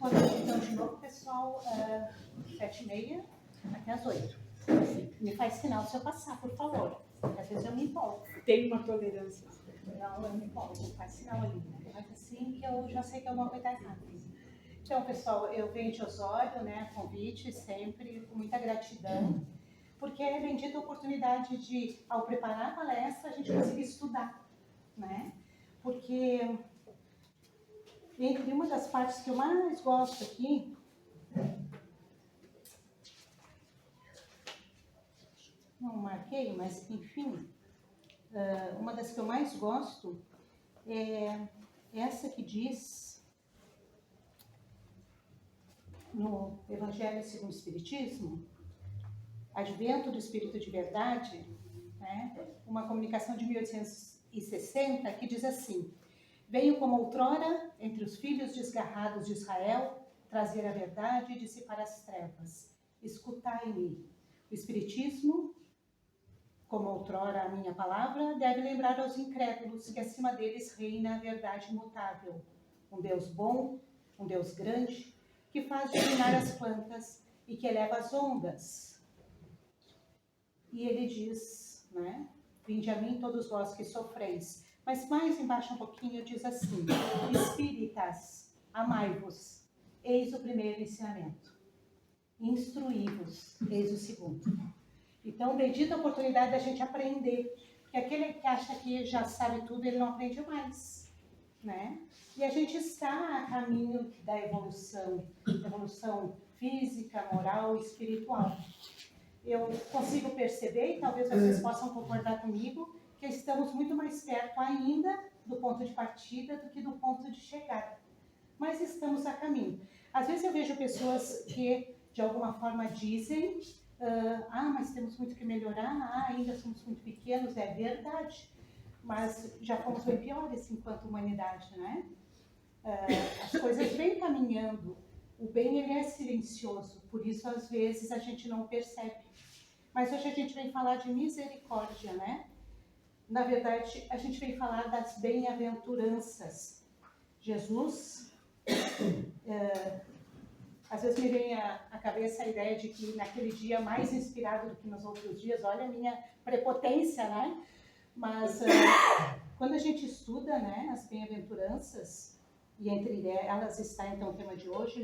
Boa noite, então, de novo, pessoal. 7h30 até as 8. Me faz sinal se eu passar, por favor. Porque às vezes eu me empolgo. Tem uma tolerância. Não, eu me empolgo. Faz sinal ali, né? Mas assim que eu já sei que alguma coisa está errada. Então, pessoal, eu venho de Osório, né? Convite sempre, com muita gratidão. Porque é bendita a oportunidade de, ao preparar a palestra, a gente conseguir estudar, né? Porque entre uma das partes que eu mais gosto aqui, não marquei, mas enfim, uma das que eu mais gosto é essa que diz no Evangelho segundo o Espiritismo, Advento do Espírito de Verdade, né? Uma comunicação de 1860 que diz assim: veio como outrora entre os filhos desgarrados de Israel trazer a verdade e dissipar as trevas. Escutai-me. O Espiritismo, como outrora a minha palavra, deve lembrar aos incrédulos que acima deles reina a verdade imutável. Um Deus bom, um Deus grande, que faz germinar as plantas e que eleva as ondas. E ele diz, né? Vinde a mim todos vós que sofreis. Mas mais embaixo um pouquinho diz assim: Espíritas, amai-vos. Eis o primeiro ensinamento. Instruí-vos. Eis o segundo. Então, bendita a oportunidade da gente aprender. Porque aquele que acha que já sabe tudo, ele não aprende mais, né? E a gente está a caminho da evolução física, moral e espiritual. Eu consigo perceber, e talvez vocês possam concordar comigo, que estamos muito mais perto ainda do ponto de partida do que do ponto de chegada. Mas estamos a caminho. Às vezes eu vejo pessoas que, de alguma forma, dizem mas temos muito que melhorar, ainda somos muito pequenos, é verdade. Mas já fomos bem piores enquanto humanidade, né? As coisas vêm caminhando. O bem, ele é silencioso, por isso, às vezes, a gente não percebe. Mas hoje a gente vem falar de misericórdia, né? Na verdade, a gente vem falar das bem-aventuranças. Jesus, às vezes me vem à cabeça a ideia de que naquele dia mais inspirado do que nos outros dias, olha a minha prepotência, né? Mas quando a gente estuda, né, as bem-aventuranças, e entre elas está então o tema de hoje,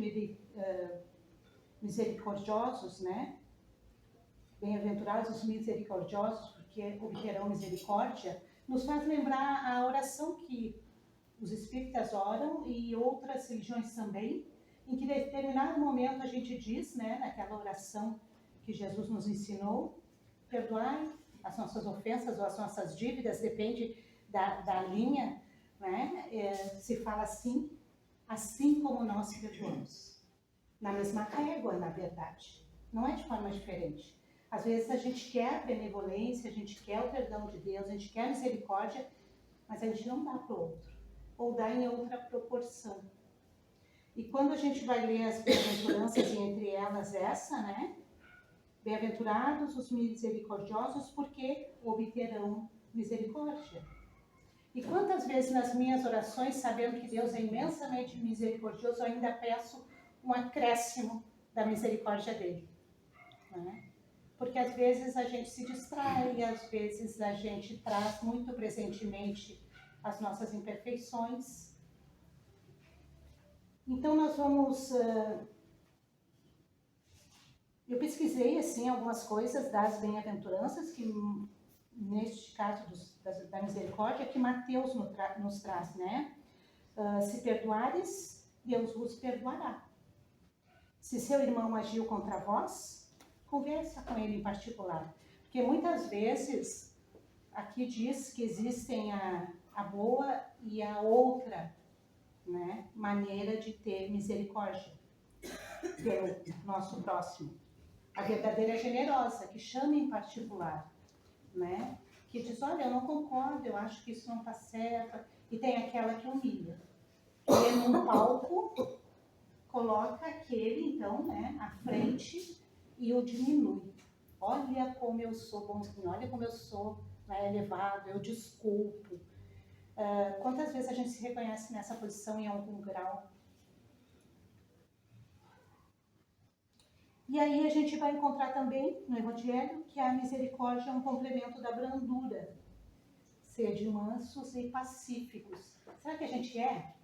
misericordiosos, né? Bem-aventurados os misericordiosos, porque obterão misericórdia, nos faz lembrar a oração que os espíritas oram e outras religiões também, em que em determinado momento a gente diz, né, naquela oração que Jesus nos ensinou, perdoai as nossas ofensas ou as nossas dívidas, depende da linha, né? Se fala assim como nós perdoamos. Na mesma régua, na verdade. Não é de forma diferente. Às vezes a gente quer a benevolência, a gente quer o perdão de Deus, a gente quer a misericórdia, mas a gente não dá para o outro. Ou dá em outra proporção. E quando a gente vai ler as bem-aventuranças, e entre elas essa, né? Bem-aventurados os misericordiosos, porque obterão misericórdia. E quantas vezes nas minhas orações, sabendo que Deus é imensamente misericordioso, eu ainda peço um acréscimo da misericórdia dele, né? Porque às vezes a gente se distrai, às vezes a gente traz muito presentemente as nossas imperfeições. Então nós vamos... eu pesquisei assim algumas coisas das bem-aventuranças, que neste caso da misericórdia, que Mateus nos traz, né? Se perdoares, Deus vos perdoará. Se seu irmão agiu contra vós, conversa com ele em particular. Porque muitas vezes, aqui diz que existem a boa e a outra, né, maneira de ter misericórdia pelo nosso próximo. A verdadeira é generosa, que chama em particular, né? Que diz, olha, eu não concordo, eu acho que isso não está certo. E tem aquela que humilha. E num palco, coloca aquele, então, né, à frente e o diminui. Olha como eu sou bonzinho, olha como eu sou, né, elevado, eu desculpo. Quantas vezes a gente se reconhece nessa posição em algum grau? E aí a gente vai encontrar também no Evangelho que a misericórdia é um complemento da brandura. Sede mansos e pacíficos. Será que a gente é?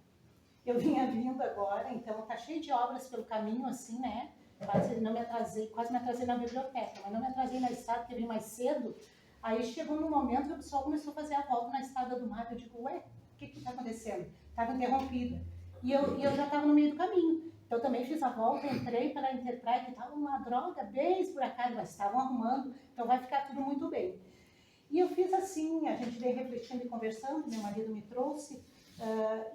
Eu vinha vindo agora, então tá cheio de obras pelo caminho, assim, né? Quase me atrasei na biblioteca, mas não me atrasei na estrada, porque eu vim mais cedo. Aí chegou num momento que o pessoal começou a fazer a volta na estrada do mar. Eu digo, ué, o que está acontecendo? Estava interrompida. E eu já estava no meio do caminho. Então também fiz a volta, entrei para a Enterprise, que estava uma droga bem esburacada, mas estavam arrumando, então vai ficar tudo muito bem. E eu fiz assim, a gente veio refletindo e conversando, meu marido me trouxe,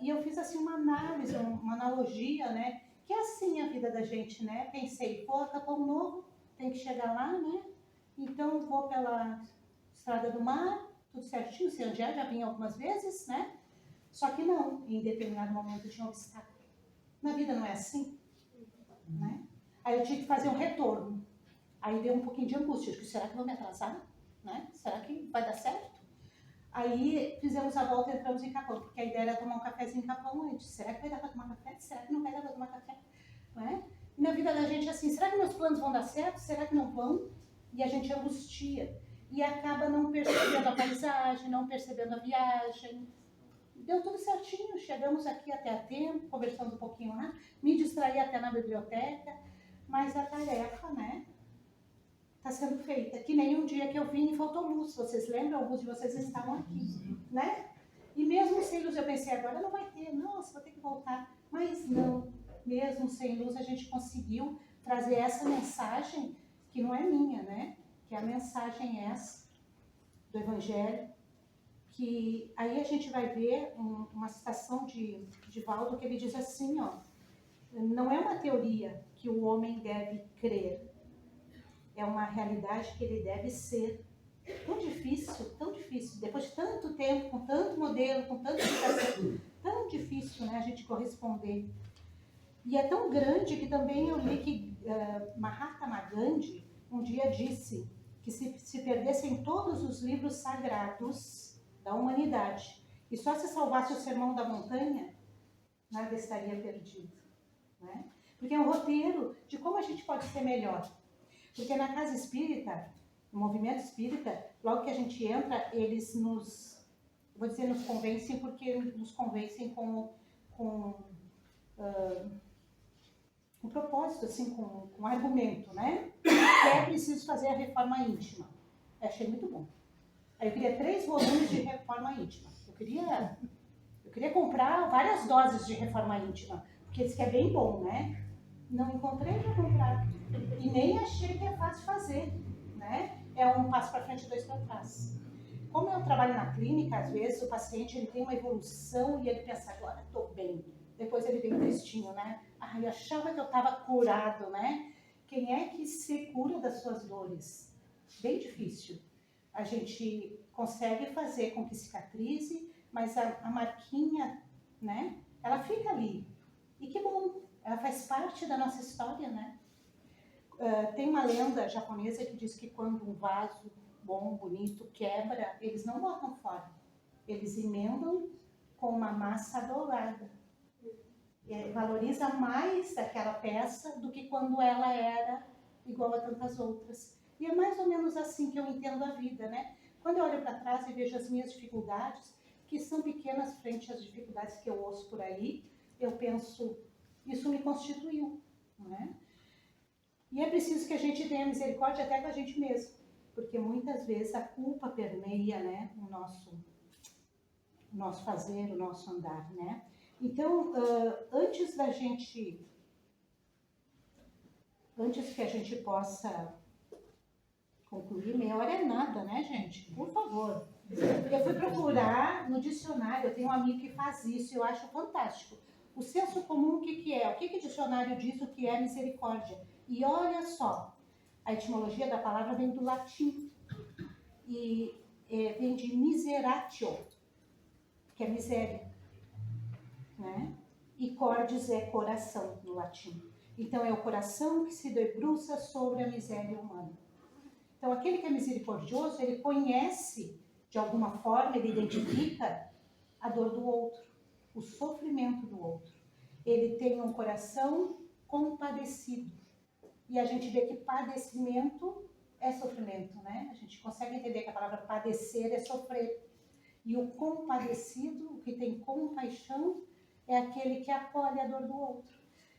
e eu fiz assim uma análise, uma analogia, né? Que é assim a vida da gente, né? Pensei, pô, Capão Novo, tem que chegar lá, né? Então vou pela Estrada do Mar, tudo certinho, sei onde é, já vim algumas vezes, né? Só que não, em determinado momento tinha um obstáculo. Na vida não é assim, né? Aí eu tive que fazer um retorno. Aí deu um pouquinho de angústia, será que eu vou me atrasar? Né? Será que vai dar certo? Aí fizemos a volta e entramos em Capão, porque a ideia era tomar um cafezinho em Capão antes. Será que vai dar para tomar café? Será que não vai dar para tomar café? Né? E na vida da gente é assim, será que meus planos vão dar certo? Será que não vão? E a gente angustia. E acaba não percebendo a paisagem, não percebendo a viagem. Deu tudo certinho, chegamos aqui até a tempo, conversando um pouquinho lá, me distraí até na biblioteca, mas a tarefa, né, está sendo feita. Que nem um dia que eu vim e faltou luz, vocês lembram? Alguns de vocês estavam aqui, né? E mesmo sem luz, eu pensei, agora não vai ter, nossa, vou ter que voltar. Mas não, mesmo sem luz, a gente conseguiu trazer essa mensagem, que não é minha, né? Que é a mensagem essa, do Evangelho, que aí a gente vai ver uma citação de Valdo, que ele diz assim, ó, não é uma teoria que o homem deve crer, é uma realidade que ele deve ser. Tão difícil, depois de tanto tempo, com tanto modelo, com tanta educação, tão difícil, né, a gente corresponder. E é tão grande que também eu li que Mahatma Gandhi um dia disse que se perdessem todos os livros sagrados da humanidade e só se salvasse o Sermão da Montanha, nada estaria perdido, né? Porque é um roteiro de como a gente pode ser melhor. Porque na casa espírita, no movimento espírita, logo que a gente entra, eles nos, vou dizer nos convencem, porque nos convencem com um propósito, assim, com argumento, né? Que é preciso fazer a reforma íntima. Eu achei muito bom. Aí eu queria 3 volumes de reforma íntima. Eu queria comprar várias doses de reforma íntima, porque eles querem bem bom, né? Não encontrei para comprar. E nem achei que é fácil fazer, né? É um passo para frente e 2 para trás. Como eu trabalho na clínica, às vezes o paciente ele tem uma evolução e ele pensa, agora estou bem. Depois ele vem tristinho, né? Eu achava que eu estava curado, né? Quem é que se cura das suas dores? Bem difícil. A gente consegue fazer com que cicatrize, mas a marquinha, né? Ela fica ali. E que bom, ela faz parte da nossa história, né? Tem uma lenda japonesa que diz que quando um vaso bom, bonito, quebra, eles não botam fora. Eles emendam com uma massa dourada. Valoriza mais aquela peça do que quando ela era igual a tantas outras. E é mais ou menos assim que eu entendo a vida, né? Quando eu olho para trás e vejo as minhas dificuldades, que são pequenas frente às dificuldades que eu ouço por aí, eu penso, isso me constituiu, né? E é preciso que a gente tenha misericórdia até com a gente mesmo, porque muitas vezes a culpa permeia, né, o nosso fazer, o nosso andar, né? Então, antes que a gente possa concluir, meia hora é nada, né, gente? Por favor. Eu fui procurar no dicionário, eu tenho um amigo que faz isso, eu acho fantástico. O senso comum, o que é? O que o dicionário diz o que é misericórdia? E olha só, a etimologia da palavra vem do latim, e vem de miseratio, que é miséria, né? E cordis é coração no latim. Então é o coração que se debruça sobre a miséria humana. Então aquele que é misericordioso, ele conhece de alguma forma, ele identifica a dor do outro, o sofrimento do outro. Ele tem um coração compadecido, E a gente vê que padecimento é sofrimento, né? A gente consegue entender que a palavra padecer é sofrer. E o compadecido, o que tem compaixão, é aquele que acolhe a dor do outro.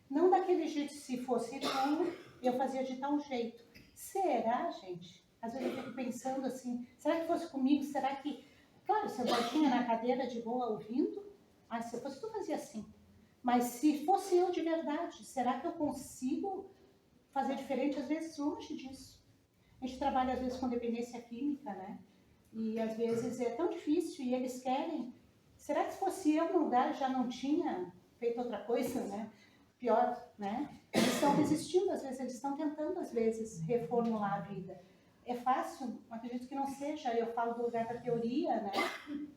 Não daquele jeito, se fosse irmão, eu fazia de tal jeito. Será, gente? Às vezes eu fico pensando assim, será que fosse comigo? Será que... Claro, sentadinha na cadeira de boa ouvindo, se fosse tu fazia assim. Mas se fosse eu de verdade, será que eu consigo fazer diferente? Às vezes longe disso. A gente trabalha às vezes com dependência química, né? E às vezes é tão difícil e eles querem. Será que se fosse eu no lugar já não tinha feito outra coisa, né? Pior, né? Eles estão resistindo, às vezes eles estão tentando, às vezes, reformular a vida. É fácil? Acredito que não seja. Eu falo do lugar da teoria, né?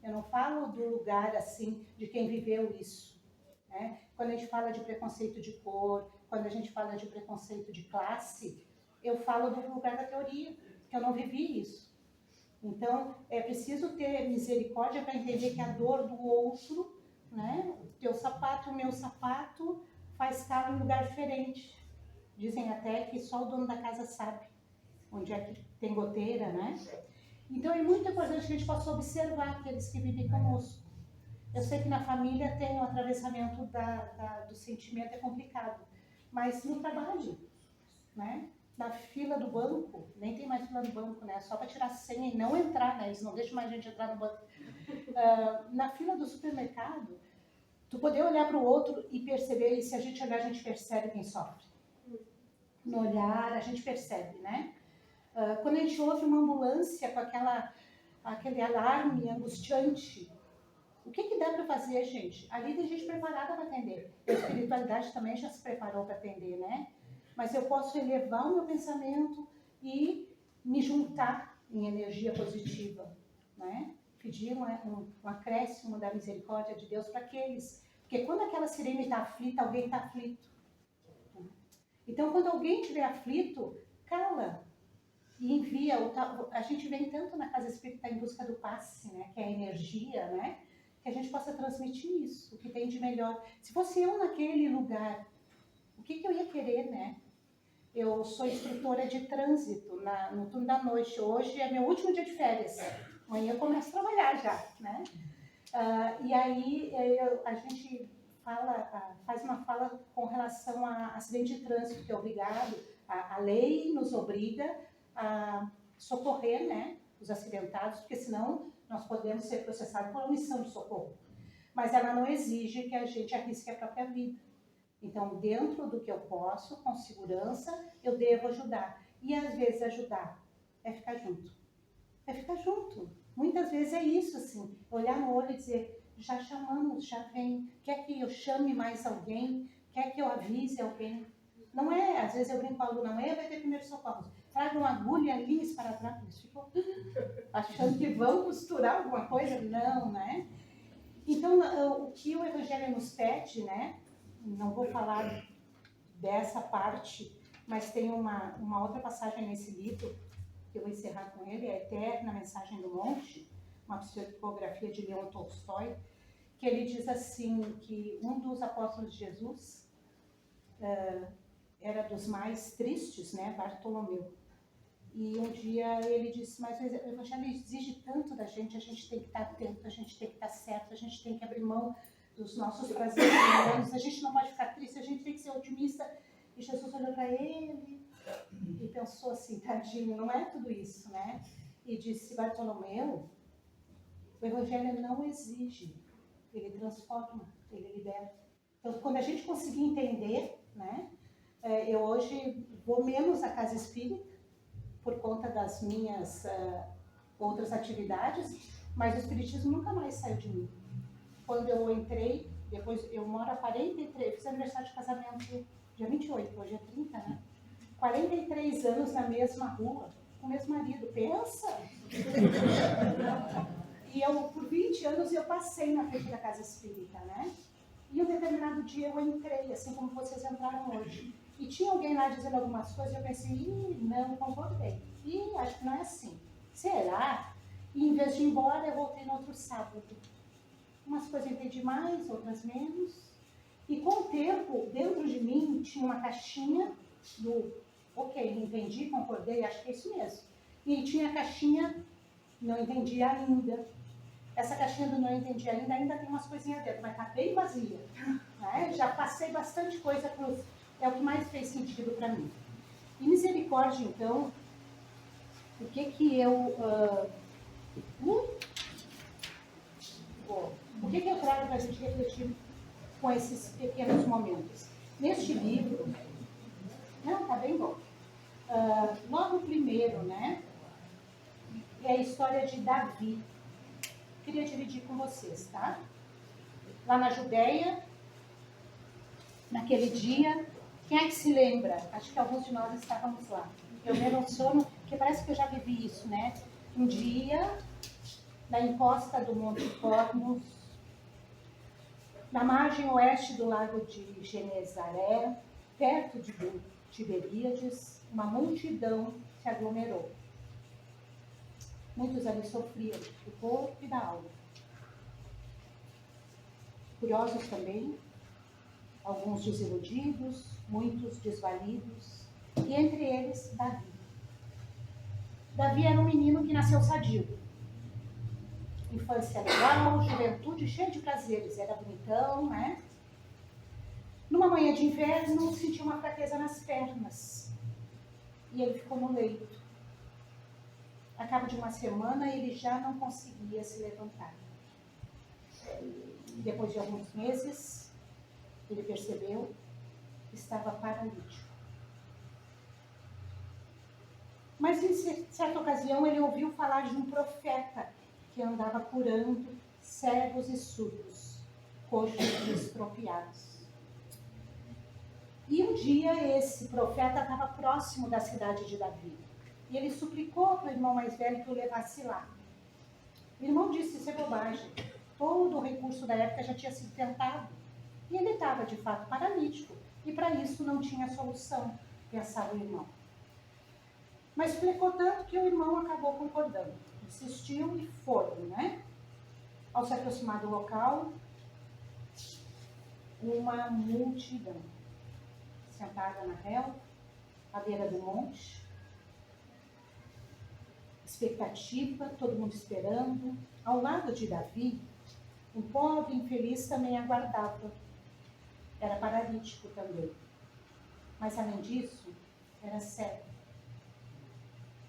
Eu não falo do lugar, assim, de quem viveu isso, né? Quando a gente fala de preconceito de cor, quando a gente fala de preconceito de classe, eu falo do lugar da teoria, que eu não vivi isso. Então, é preciso ter misericórdia para entender que a dor do outro, né? O teu sapato, o meu sapato, faz calo em lugar diferente. Dizem até que só o dono da casa sabe onde é que tem goteira, né? Então, é muito importante que a gente possa observar aqueles que vivem conosco. Eu sei que na família tem o atravessamento do sentimento, é complicado. Mas no trabalho, né? Na fila do banco, nem tem mais fila do banco, né? Só para tirar senha e não entrar, né? Eles não deixam mais a gente entrar no banco. Na fila do supermercado, tu poder olhar para o outro e perceber, e se a gente olhar, a gente percebe quem sofre. No olhar, a gente percebe, né? Quando a gente ouve uma ambulância com aquele alarme angustiante, o que dá para fazer, gente? Ali tem gente preparada para atender. A espiritualidade também já se preparou para atender, né? Mas eu posso elevar o meu pensamento e me juntar em energia positiva, né? Pedir um acréscimo da misericórdia de Deus para aqueles. Porque quando aquela sirene está aflita, alguém está aflito. Então, quando alguém estiver aflito, cala e envia. A gente vem tanto na casa espírita em busca do passe, né? Que é a energia, né? Que a gente possa transmitir isso, o que tem de melhor. Se fosse eu naquele lugar, o que eu ia querer, né? Eu sou instrutora de trânsito no turno da noite. Hoje é meu último dia de férias. Amanhã eu começo a trabalhar já, né? E aí a gente faz uma fala com relação a acidente de trânsito, que é obrigado, a lei nos obriga a socorrer, né, os acidentados, porque senão nós podemos ser processados por omissão de socorro. Mas ela não exige que a gente arrisque a própria vida. Então, dentro do que eu posso, com segurança, eu devo ajudar. E às vezes ajudar é ficar junto. É ficar junto. Muitas vezes é isso, assim, olhar no olho e dizer, já chamamos, já vem, quer que eu chame mais alguém, quer que eu avise alguém. Não é, às vezes eu brinco com a aluna, amanhã vai ter primeiro socorro. Traga uma agulha, linha, esparadrapo. Eles ficam achando que vão costurar alguma coisa. Não, né? Então, o que o Evangelho nos pede, né? Não vou falar dessa parte, mas tem uma outra passagem nesse livro, que eu vou encerrar com ele, é a Eterna Mensagem do Monte, uma psicografia de Leon Tolstói, que ele diz assim, que um dos apóstolos de Jesus era dos mais tristes, né, Bartolomeu. E um dia ele disse, mas o Evangelho exige tanto da gente, a gente tem que estar atento, a gente tem que estar certo, a gente tem que abrir mão dos nossos prazeres humanos, a gente não pode ficar triste, a gente tem que ser otimista. E Jesus olhou para ele e pensou assim, tadinho, não é tudo isso, né? E disse, Bartolomeu, o Evangelho não exige, ele transforma, ele liberta. Então, quando a gente conseguir entender, né? Eu hoje vou menos à casa espírita, por conta das minhas outras atividades, mas o espiritismo nunca mais saiu de mim. Quando eu entrei, depois eu moro há 43, fiz aniversário de casamento dia 28, hoje é 30, né? 43 anos na mesma rua, com o mesmo marido, pensa! E eu, por 20 anos, eu passei na frente da casa espírita, né? E um determinado dia eu entrei, assim como vocês entraram hoje. E tinha alguém lá dizendo algumas coisas, e eu pensei, não concordei. E acho que não é assim. Será? E em vez de ir embora, eu voltei no outro sábado. Umas coisas eu entendi mais, outras menos. E com o tempo, dentro de mim, tinha uma caixinha do ok, entendi, concordei, acho que é isso mesmo. E tinha a caixinha, não entendi ainda. Essa caixinha do não entendi ainda tem umas coisinhas dentro, mas está bem vazia. Né? Já passei bastante coisa para os... É o que mais fez sentido para mim. E misericórdia, então, o que que eu... o que que eu trago para a gente refletir com esses pequenos momentos? Neste livro... Não, está bem bom. Logo primeiro, né? É a história de Davi. Queria dividir com vocês, tá? Lá na Judéia, naquele dia, quem é que se lembra? Acho que alguns de nós estávamos lá. Eu lembro um sono, que parece que eu já vivi isso, né? Um dia, na encosta do Monte Cosmos, na margem oeste do lago de Genezaré, perto de Tiberíades, uma multidão se aglomerou. Muitos ali sofriam do corpo e da alma. Curiosos também, alguns desiludidos, muitos desvalidos, e entre eles, Davi. Davi era um menino que nasceu sadio. Infância legal, juventude cheia de prazeres, era bonitão, né? Numa manhã de inverno, sentiu uma fraqueza nas pernas, e ele ficou no leito. A cabo de uma semana, ele já não conseguia se levantar. Depois de alguns meses, ele percebeu que estava paralítico. Mas em certa ocasião ele ouviu falar de um profeta que andava curando cegos e surdos, coxos e estropiados. E um dia esse profeta estava próximo da cidade de Davi. E ele suplicou para o irmão mais velho que o levasse lá. O irmão disse: isso é bobagem. Todo o recurso da época já tinha sido tentado. E ele estava, de fato, paralítico. E para isso não tinha solução, pensava o irmão. Mas explicou tanto que o irmão acabou concordando. Insistiu e foram, né? Ao se aproximar do local, uma multidão sentada na relva, à beira do monte, expectativa, todo mundo esperando. Ao lado de Davi, um pobre infeliz também aguardava. Era paralítico também. Mas, além disso, era cego.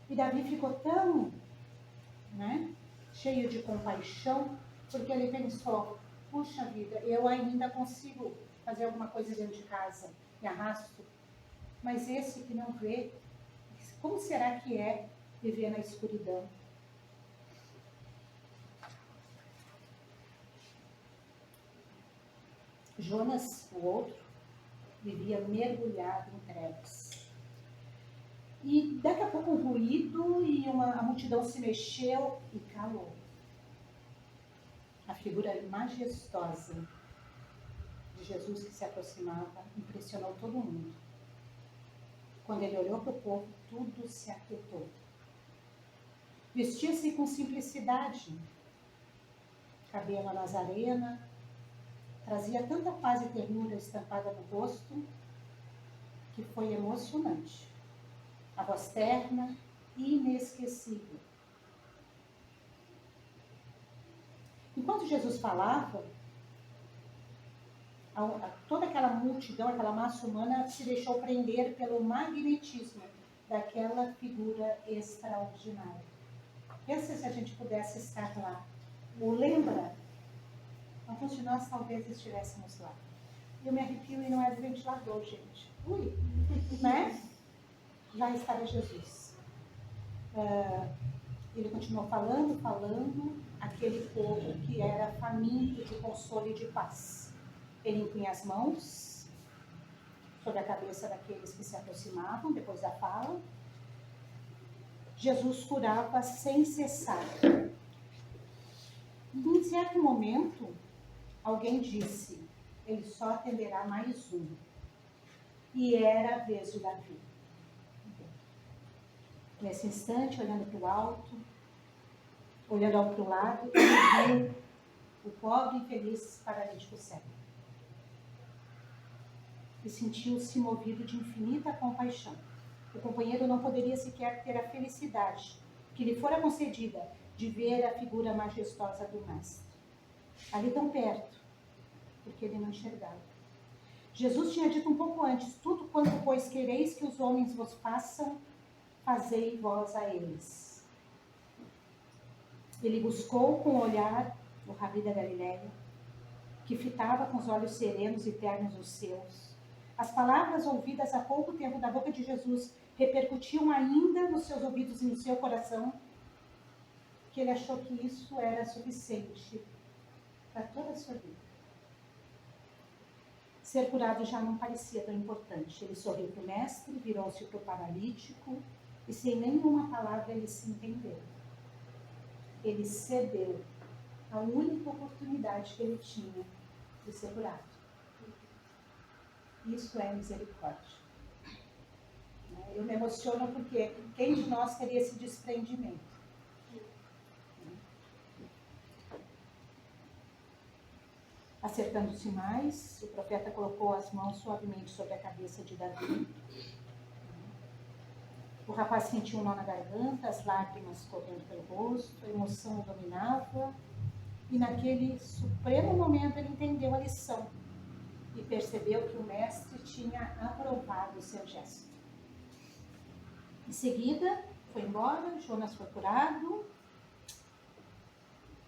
E Davi ficou tão, né, cheio de compaixão, porque ele pensou: puxa vida, eu ainda consigo fazer alguma coisa dentro de casa, me arrasto. Mas esse que não vê, como será que é viver na escuridão? Jonas, o outro, vivia mergulhado em trevas. E daqui a pouco um ruído e a multidão se mexeu e calou. A figura majestosa de Jesus que se aproximava impressionou todo mundo. Quando ele olhou para o povo, tudo se aquietou. Vestia-se com simplicidade, cabelo nazarena, trazia tanta paz e ternura estampada no rosto que foi emocionante. A voz terna e inesquecível. Enquanto Jesus falava, toda aquela multidão, aquela massa humana se deixou prender pelo magnetismo daquela figura extraordinária. Pensa se a gente pudesse estar lá. Ou lembra? Alguns de nós talvez estivéssemos lá. Eu me arrepio e não é do ventilador, gente. Ui, né? Lá estava Jesus. Ele continuou falando, aquele povo que era faminto de consolo e de paz. Ele impunha as mãos sobre a cabeça daqueles que se aproximavam, depois da fala. Jesus curava sem cessar. E em certo momento, alguém disse: ele só atenderá mais um. E era a vez de Davi. Nesse instante, olhando para o alto, olhando para o lado, ele viu o pobre infeliz paralítico cego. E sentiu-se movido de infinita compaixão. O companheiro não poderia sequer ter a felicidade que lhe fora concedida de ver a figura majestosa do mestre. Ali tão perto, porque ele não enxergava. Jesus tinha dito um pouco antes: tudo quanto, pois, quereis que os homens vos façam, fazei vós a eles. Ele buscou com o olhar o Rabi da Galileia, que fitava com os olhos serenos e ternos os seus. As palavras ouvidas há pouco tempo da boca de Jesus repercutiam ainda nos seus ouvidos e no seu coração, que ele achou que isso era suficiente para toda a sua vida. Ser curado já não parecia tão importante. Ele sorriu para o mestre, virou-se para o paralítico e sem nenhuma palavra ele se entendeu. Ele cedeu a única oportunidade que ele tinha de ser curado. Isso é misericórdia. Eu me emociono porque quem de nós teria esse desprendimento? Acertando-se mais, o profeta colocou as mãos suavemente sobre a cabeça de Davi. O rapaz sentiu um nó na garganta, as lágrimas correndo pelo rosto, a emoção o dominava, e naquele supremo momento ele entendeu a lição e percebeu que o mestre tinha aprovado o seu gesto. Em seguida, foi embora, Jonas foi curado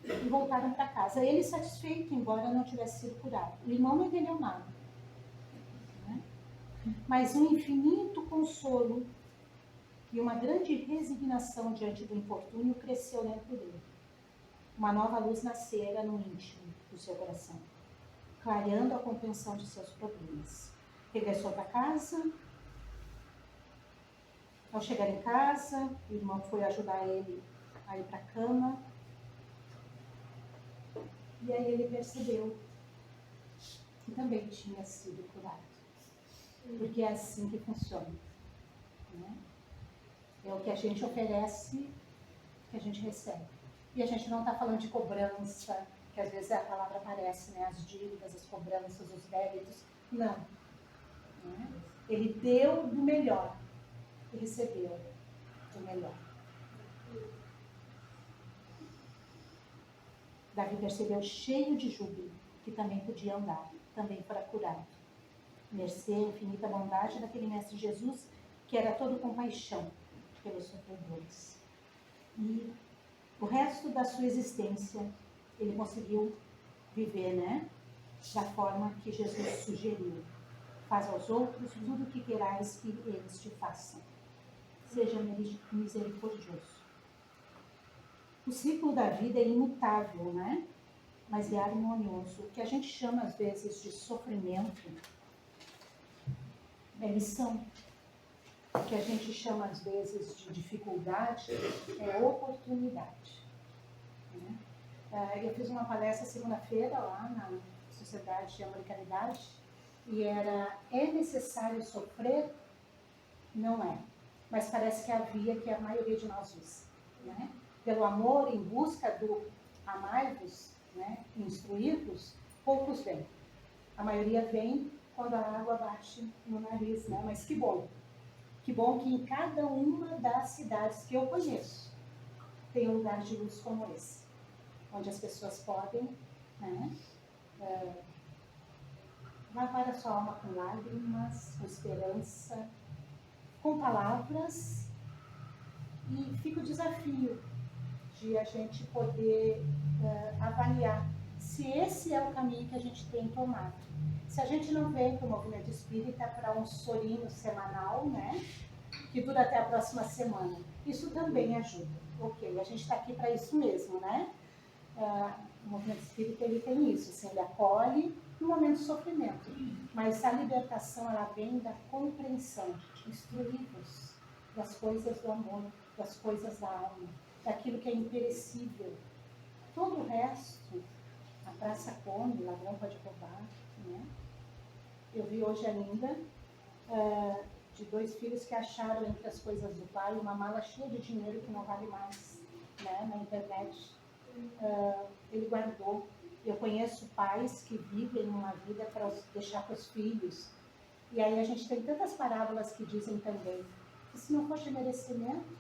e voltaram para casa. Ele satisfeito, embora não tivesse sido curado. O irmão não entendeu nada, né? Mas um infinito consolo e uma grande resignação diante do infortúnio cresceu dentro dele. Uma nova luz nascera no íntimo do seu coração, clareando a compreensão de seus problemas. Regressou para casa. Ao chegar em casa, o irmão foi ajudar ele a ir para a cama. E aí ele percebeu que também tinha sido curado. Porque é assim que funciona, né? É o que a gente oferece, que a gente recebe. E a gente não está falando de cobrança, que às vezes a palavra aparece, né? As dívidas, as cobranças, os débitos. Não. Né? Ele deu do melhor e recebeu do melhor. Davi percebeu cheio de júbilo que também podia andar, também fora curado. Mercê a infinita bondade daquele mestre Jesus, que era todo compaixão pelos sofredores. E o resto da sua existência ele conseguiu viver, né? Da forma que Jesus sugeriu. Faz aos outros tudo o que querais que eles te façam. Seja misericordioso. O ciclo da vida é imutável, né? Mas é harmonioso. O que a gente chama às vezes de sofrimento é lição. O que a gente chama às vezes de dificuldade é oportunidade. Né? Eu fiz uma palestra segunda-feira lá na Sociedade de Amor e Caridade e era: é necessário sofrer? Não é. Mas parece que havia, que a maioria de nós usa, né? Pelo amor, em busca do amai-vos, né? Instruir-vos, poucos vêm. A maioria vem quando a água bate no nariz, né? Mas que bom que em cada uma das cidades que eu conheço tem um lugar de luz como esse, onde as pessoas podem, né? Lavar a sua alma com lágrimas, com esperança, com palavras, e fica o desafio de a gente poder avaliar se esse é o caminho que a gente tem tomado. Se a gente não vem para o movimento espírita para um sorinho semanal, né, que dura até a próxima semana, isso também ajuda. Ok, a gente está aqui para isso mesmo, né? O movimento espírita ele tem isso, assim, ele acolhe no momento de sofrimento, mas a libertação ela vem da compreensão, instruí-vos das coisas do amor, das coisas da alma, daquilo que é imperecível. Todo o resto, a praça come, ladrão pode roubar, né? Eu vi hoje ainda de 2 filhos que acharam entre as coisas do pai uma mala cheia de dinheiro que não vale mais, né, na internet. Ele guardou. Eu conheço pais que vivem uma vida para deixar para os filhos. E aí a gente tem tantas parábolas que dizem também: E se não for de merecimento,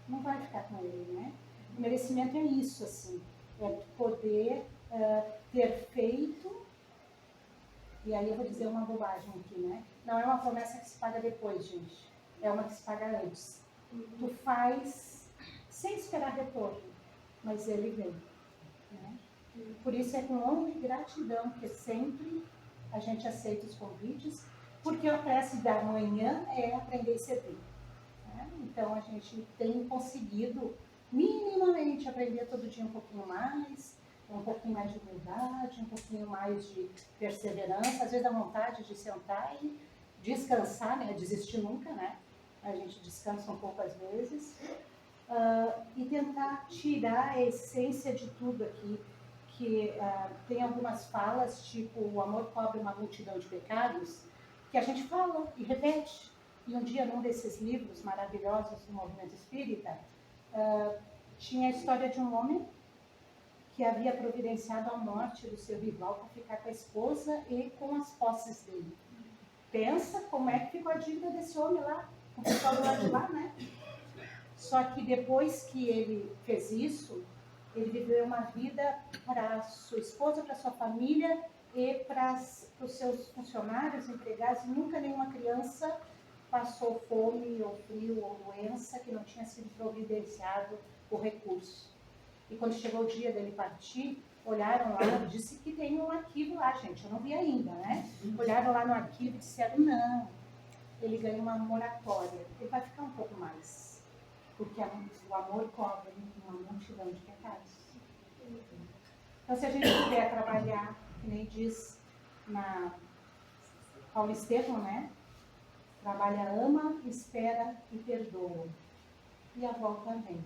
não vai ficar com ele, né? O merecimento é isso, assim, é poder ter feito, e aí eu vou dizer uma bobagem aqui, né? Não é uma promessa que se paga depois, gente, é uma que se paga antes. Tu faz sem esperar retorno, mas ele vem, né? Por isso é com honra e gratidão que sempre a gente aceita os convites, porque a prece da manhã é aprender a servir. Né? Então a gente tem conseguido minimamente aprender todo dia um pouquinho mais de humildade, um pouquinho mais de perseverança, às vezes dá vontade de sentar e descansar, né? Desistir nunca, né? A gente descansa um pouco às vezes, e tentar tirar a essência de tudo aqui, que tem algumas falas, tipo, o amor cobre uma multidão de pecados, que a gente fala e repete. E um dia, num desses livros maravilhosos do movimento espírita, tinha a história de um homem que havia providenciado a morte do seu rival para ficar com a esposa e com as posses dele. Pensa como é que ficou a dívida desse homem lá, com o pessoal do lado de lá, né? Só que depois que ele fez isso, ele viveu uma vida para sua esposa, para sua família e para os seus funcionários, empregados. Nunca nenhuma criança passou fome ou frio ou doença que não tinha sido providenciado o recurso. E quando chegou o dia dele partir, olharam lá, disse que tem um arquivo lá, gente, eu não vi ainda, né? Olharam lá no arquivo e disseram, não, ele ganha uma moratória, ele vai ficar um pouco mais, porque o amor cobre uma multidão de pecados. Então, se a gente puder trabalhar, que nem diz na Paulo Estevam, né? Trabalha, ama, espera e perdoa. E a volta vem.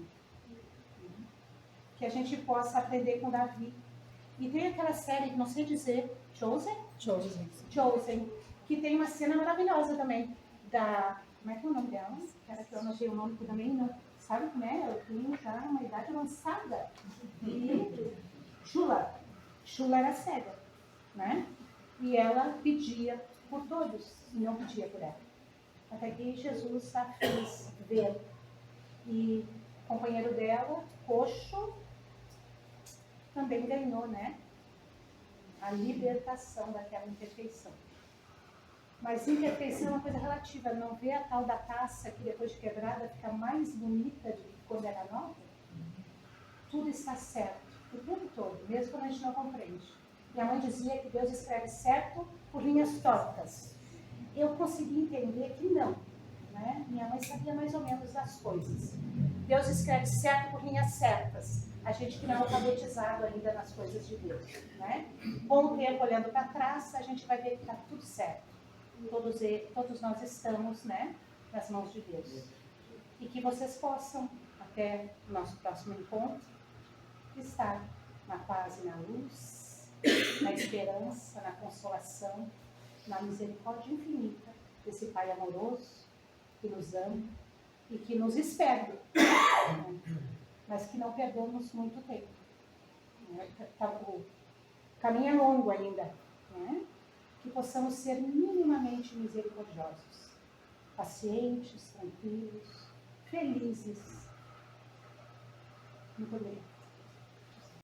Que a gente possa aprender com Davi. E tem aquela série, não sei dizer, Chosen, que tem uma cena maravilhosa também, como é que é o nome dela? Cara, que eu não sei o nome também, não. Sabe como é? Eu tenho já uma idade avançada. E Shula era cega, né? E ela pedia por todos, e não pedia por ela. Até que Jesus a fez ver. E o companheiro dela, coxo, também ganhou, né? A libertação daquela imperfeição. Mas imperfeição é uma coisa relativa. Não vê a tal da taça que depois de quebrada fica mais bonita do que quando era nova? Tudo está certo, o tempo todo, mesmo quando a gente não compreende. Minha mãe dizia que Deus escreve certo por linhas tortas. Eu consegui entender que não. Né? Minha mãe sabia mais ou menos das coisas. Deus escreve certo por linhas certas. A gente que não é alfabetizado ainda nas coisas de Deus. Né? Com o tempo, olhando para trás, a gente vai ver que está tudo certo. Todos nós estamos, né, nas mãos de Deus. E que vocês possam, até o nosso próximo encontro, estar na paz e na luz, na esperança, na consolação, na misericórdia infinita desse Pai amoroso, que nos ama e que nos espera, mas que não perdamos muito tempo. O caminho é longo ainda, né? Que possamos ser minimamente misericordiosos, pacientes, tranquilos, felizes. Muito bem.